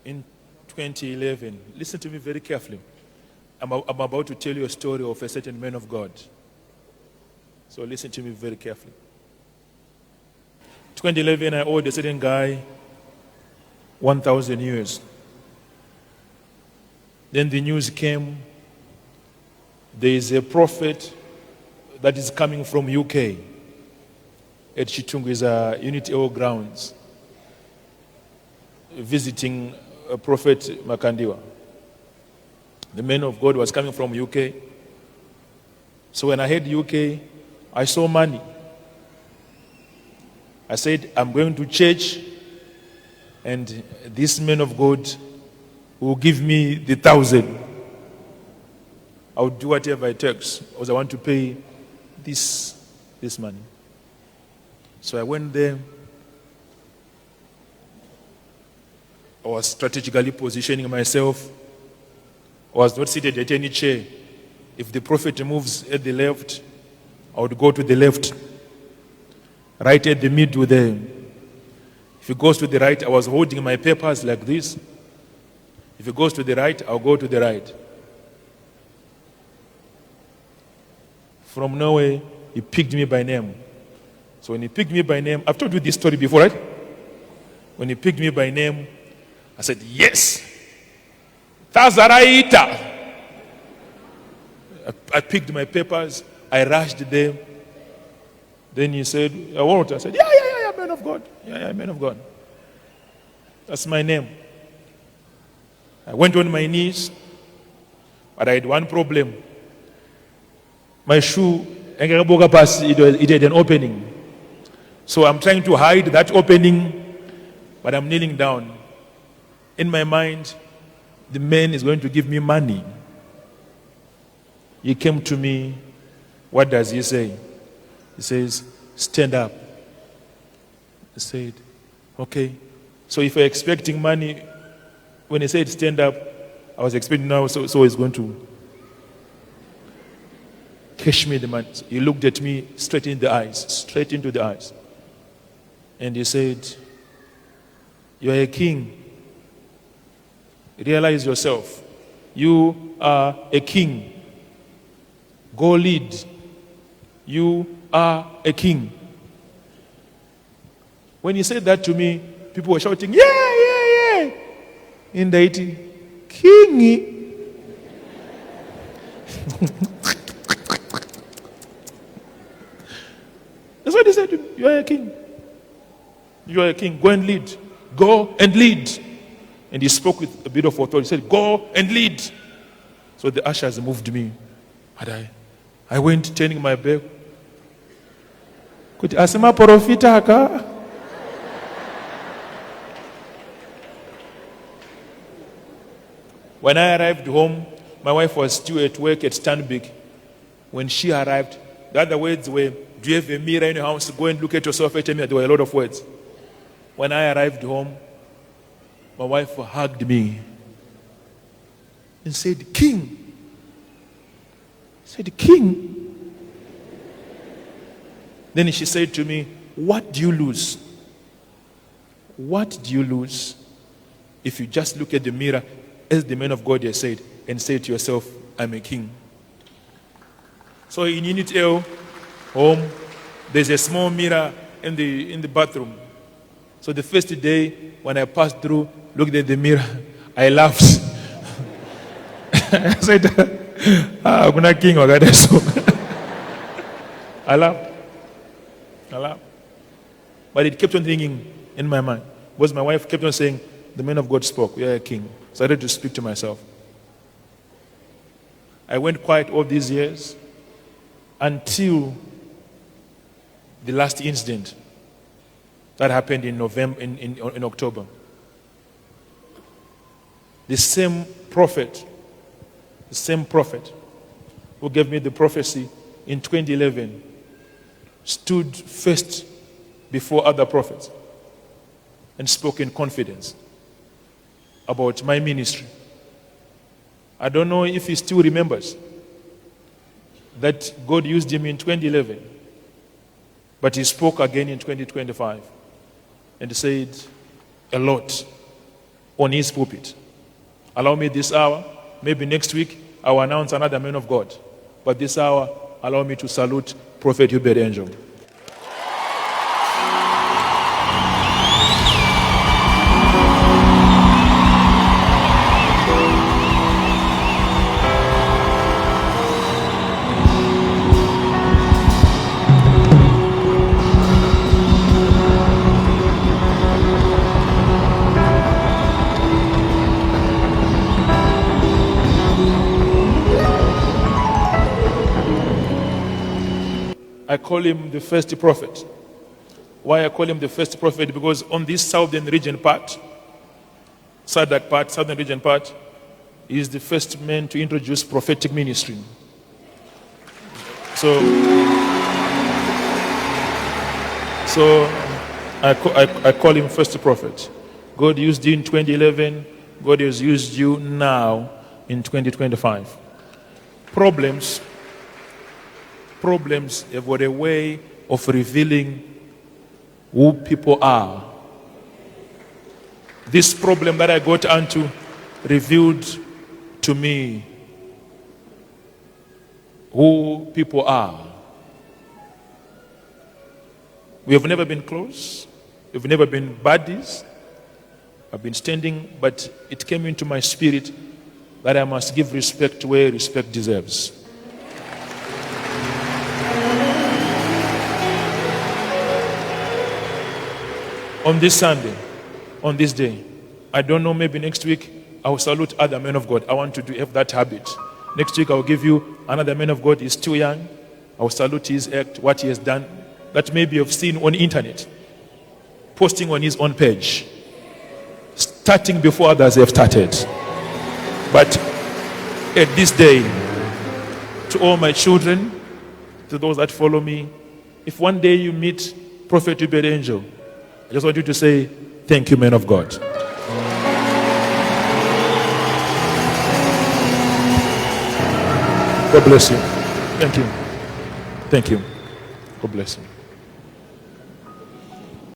in 2011. Listen to me very carefully. I'm about to tell you a story of a certain man of God. So listen to me very carefully. 2011, I owed a certain guy 1,000 years. Then the news came, there is a prophet that is coming from UK at Chitungwiza Unity Oil Grounds, visiting Prophet Makandiwa. The man of God was coming from UK. So when I heard UK, I saw money. I said, I'm going to church, and this man of God will give me the 1,000. I will do whatever it takes, because I want to pay this money. So I went there. I was strategically positioning myself. I was not seated at any chair. If the prophet moves at the left, I would go to the left. Right at the middle there. If he goes to the right, I was holding my papers like this. If he goes to the right, I'll go to the right. From nowhere, he picked me by name. So when he picked me by name, I've told you this story before, right? When he picked me by name, I said, yes, Tazaraita. I picked my papers, I rushed there. Then he said, what? I said, yeah, man of God. Yeah, man of God. That's my name. I went on my knees, but I had one problem. My shoe, it had an opening. So I'm trying to hide that opening, but I'm kneeling down. In my mind, the man is going to give me money. He came to me. What does he say? He says, stand up. I said, okay. So if you're expecting money, when he said stand up, I was expecting now, so he's going to cash me the money. So he looked at me straight into the eyes. And he said, you are a king. Realize yourself. You are a king. Go lead. You are a king. When he said that to me, people were shouting, yeah. In the 80, king. That's what he said to me. You are a king. You are a king. Go and lead. Go and lead. And he spoke with a bit of authority. He said, go and lead. So the ushers moved me. And I went turning my back. Kuti asema profita aka. When I arrived home, my wife was still at work at Stanbic. When she arrived, the other words were, do you have a mirror in your house? Go and look at yourself at a mirror. There were a lot of words. When I arrived home, my wife hugged me and said, King. I said, King. Then she said to me, what do you lose? What do you lose if you just look at the mirror, as the man of God has said, and say to yourself, I'm a king? So in Unit L, home, there's a small mirror in the bathroom. So the first day when I passed through, looked at the mirror, I laughed. I said, I'm not king. I laughed. But it kept on ringing in my mind. Because my wife kept on saying, the man of God spoke, we are a king. So I had to speak to myself. I went quiet all these years until the last incident that happened in November, in October. The same prophet who gave me the prophecy in 2011 stood first before other prophets and spoke in confidence about my ministry. I don't know if he still remembers that God used him in 2011, but he spoke again in 2025 and said a lot on his pulpit. Allow me this hour, maybe next week, I will announce another man of God. But this hour, allow me to salute Prophet Uebert Angel. I call him the first prophet. Why I call him the first prophet? Because on this southern region part, southern region part, he is the first man to introduce prophetic ministry. So I call him first prophet. God used you in 2011. God has used you now in 2025. Problems have got a way of revealing who people are. This problem that I got onto revealed to me who people are. We have never been close. We've never been buddies. I've been standing, but it came into my spirit that I must give respect where respect deserves. On this Sunday, on this day, I don't know, maybe next week, I will salute other men of God. I want to have that habit. Next week, I will give you another man of God. He's too young. I will salute his act, what he has done, that maybe you've seen on the internet, posting on his own page, starting before others have started. But at this day, to all my children, to those that follow me, if one day you meet Prophet Uebert Angel, I just want you to say, thank you, man of God. God bless you. Thank you. Thank you. God bless you.